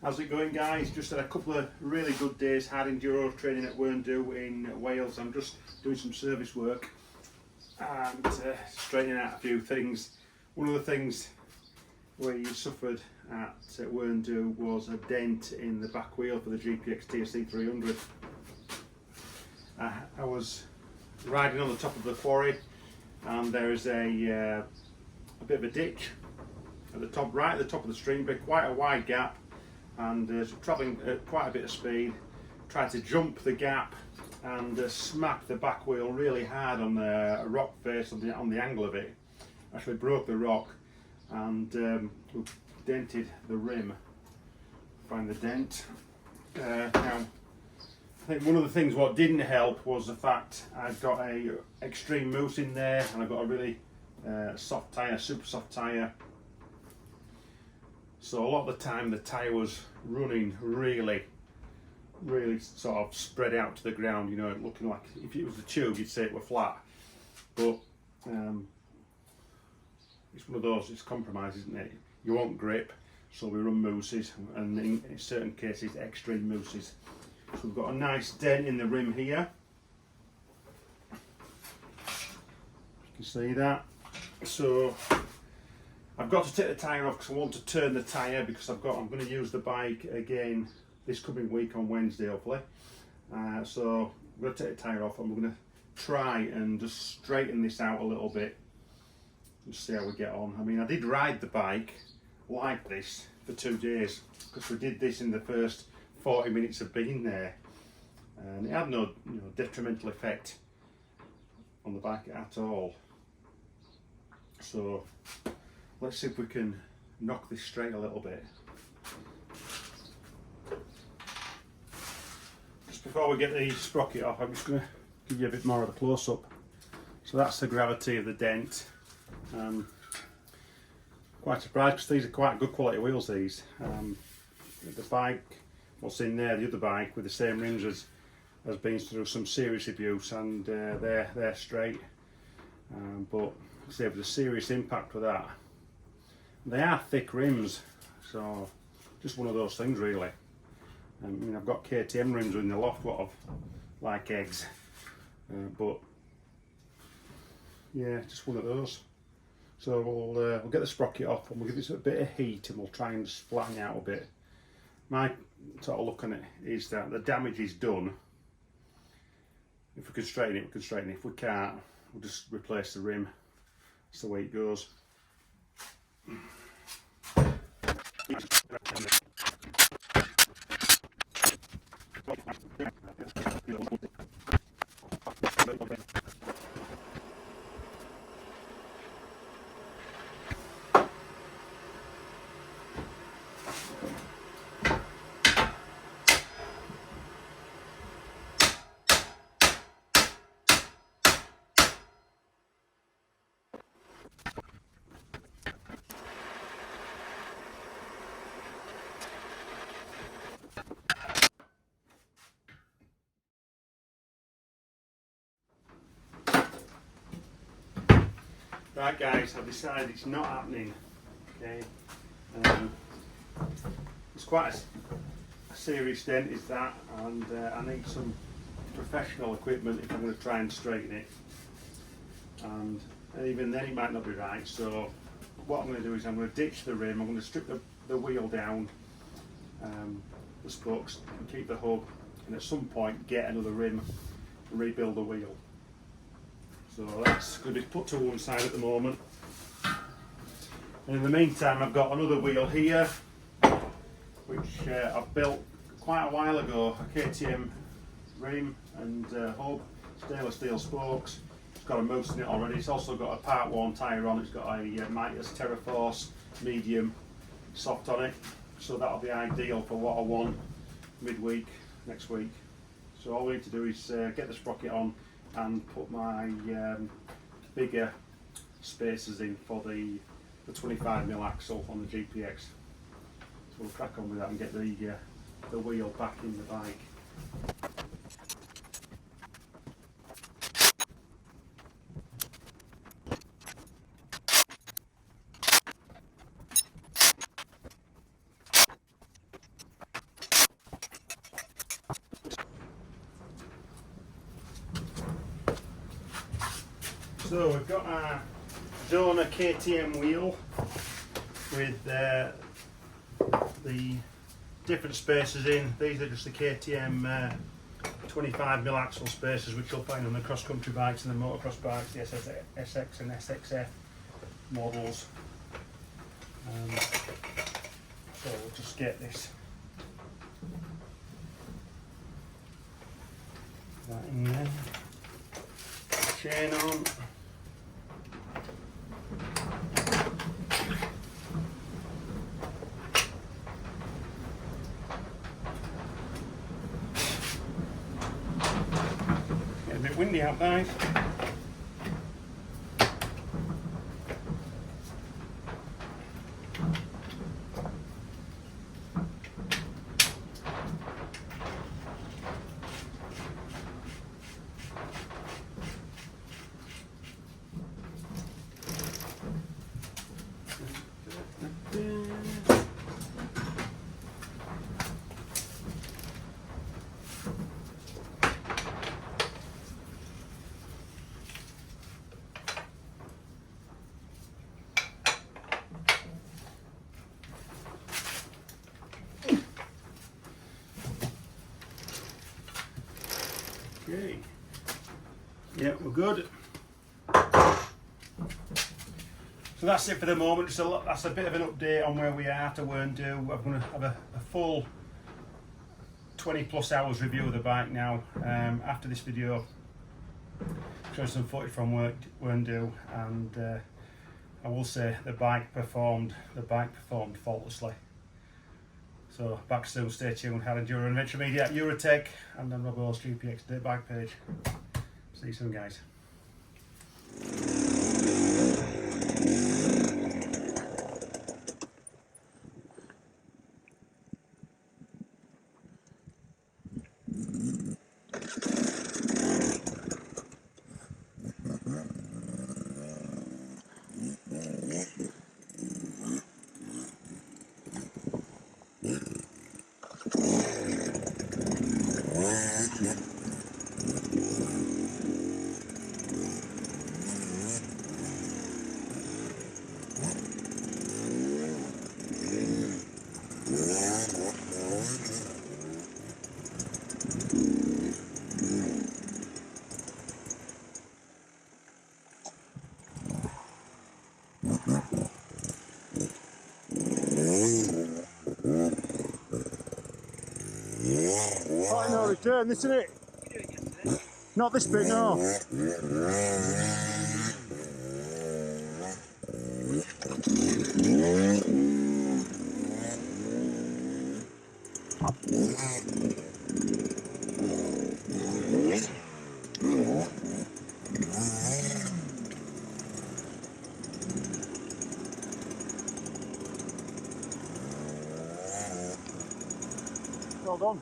How's it going, guys? Just had a couple of really good days hard enduro training at Wern in Wales. I'm just doing some service work and straightening out a few things. One of the things we suffered at Wern was a dent in the back wheel for the GPX TSE 300. I was riding on the top of the quarry and there is a bit of a ditch at the top, right at the top of the stream, but quite a wide gap, and travelling at quite a bit of speed, tried to jump the gap and smacked the back wheel really hard on the rock face on the angle of it. Actually broke the rock and dented the rim. Find the dent. Now, I think one of the things what didn't help was the fact I've got a extreme mousse in there, and I've got a really soft tyre, super soft tyre. So a lot of the time the tyre was running really sort of spread out to the ground, you know, looking like if it was a tube you'd say it were flat. But it's one of those, it's compromise, isn't it? You won't grip, so we run mousses, and in certain cases extreme mousses. So we've got a nice dent in the rim here. You can see that. So I've got to take the tyre off because I want to turn the tyre, because I'm going to use the bike again this coming week on Wednesday, hopefully. So I'm going to take the tyre off and we're going to try and just straighten this out a little bit and see how we get on. I mean, I did ride the bike like this for 2 days because we did this in the first 40 minutes of being there, and it had no detrimental effect on the bike at all. So let's see if we can knock this straight a little bit. Just before we get the sprocket off, I'm just going to give you a bit more of a close-up. So that's the gravity of the dent. Quite surprised because these are quite good quality wheels, these. The bike, what's in there, the other bike with the same rims has been through some serious abuse, and they're straight. But there was a serious impact with that. They are thick rims, so just one of those things really. I mean, I've got KTM rims in the loft, lot of like eggs, but yeah, just one of those. So we'll get the sprocket off and we'll give it a bit of heat and we'll try and just flatten it out a bit. My sort of look on it is that the damage is done. If we can straighten it, we can straighten it. If we can't, we'll just replace the rim. That's the way it goes. Right guys, I've decided it's not happening. Okay, it's quite a serious dent is that, and I need some professional equipment if I'm going to try and straighten it, and even then it might not be right. So what I'm going to do is I'm going to ditch the rim, I'm going to strip the wheel down, the spokes, and keep the hub, and at some point get another rim and rebuild the wheel. So that's going to be put to one side at the moment. And in the meantime, I've got another wheel here, which I've built quite a while ago, a KTM rim and hub, stainless steel spokes. It's got a mousse in it already. It's also got a part 1 tyre on. It's got a Mitas Terraforce medium soft on it. So that'll be ideal for what I want midweek next week. So all we need to do is get the sprocket on and put my bigger spacers in for the 25mm axle on the GPX. So we'll crack on with that and get the wheel back in the bike. So we've got our donor KTM wheel with the different spacers in. These are just the KTM 25mm axle spacers, which you'll find on the cross-country bikes and the motocross bikes, the SX and SXF models. So we'll just get this that in there. Chain on. Get a bit windy outside. Okay. Yeah, we're good. So that's it for the moment. That's a bit of an update on where we are to Wern do. I'm going to have a full 20+ hours review of the bike now. After this video, show some footage from Wern do, and I will say the bike performed faultlessly. So back soon, stay tuned. Had Enduro Adventure Media at Eurotech and then Rob Hall's GPX Dirt Bike page. See you soon, guys. Oh, no return, this isn't it? Not this bit, no. Well done.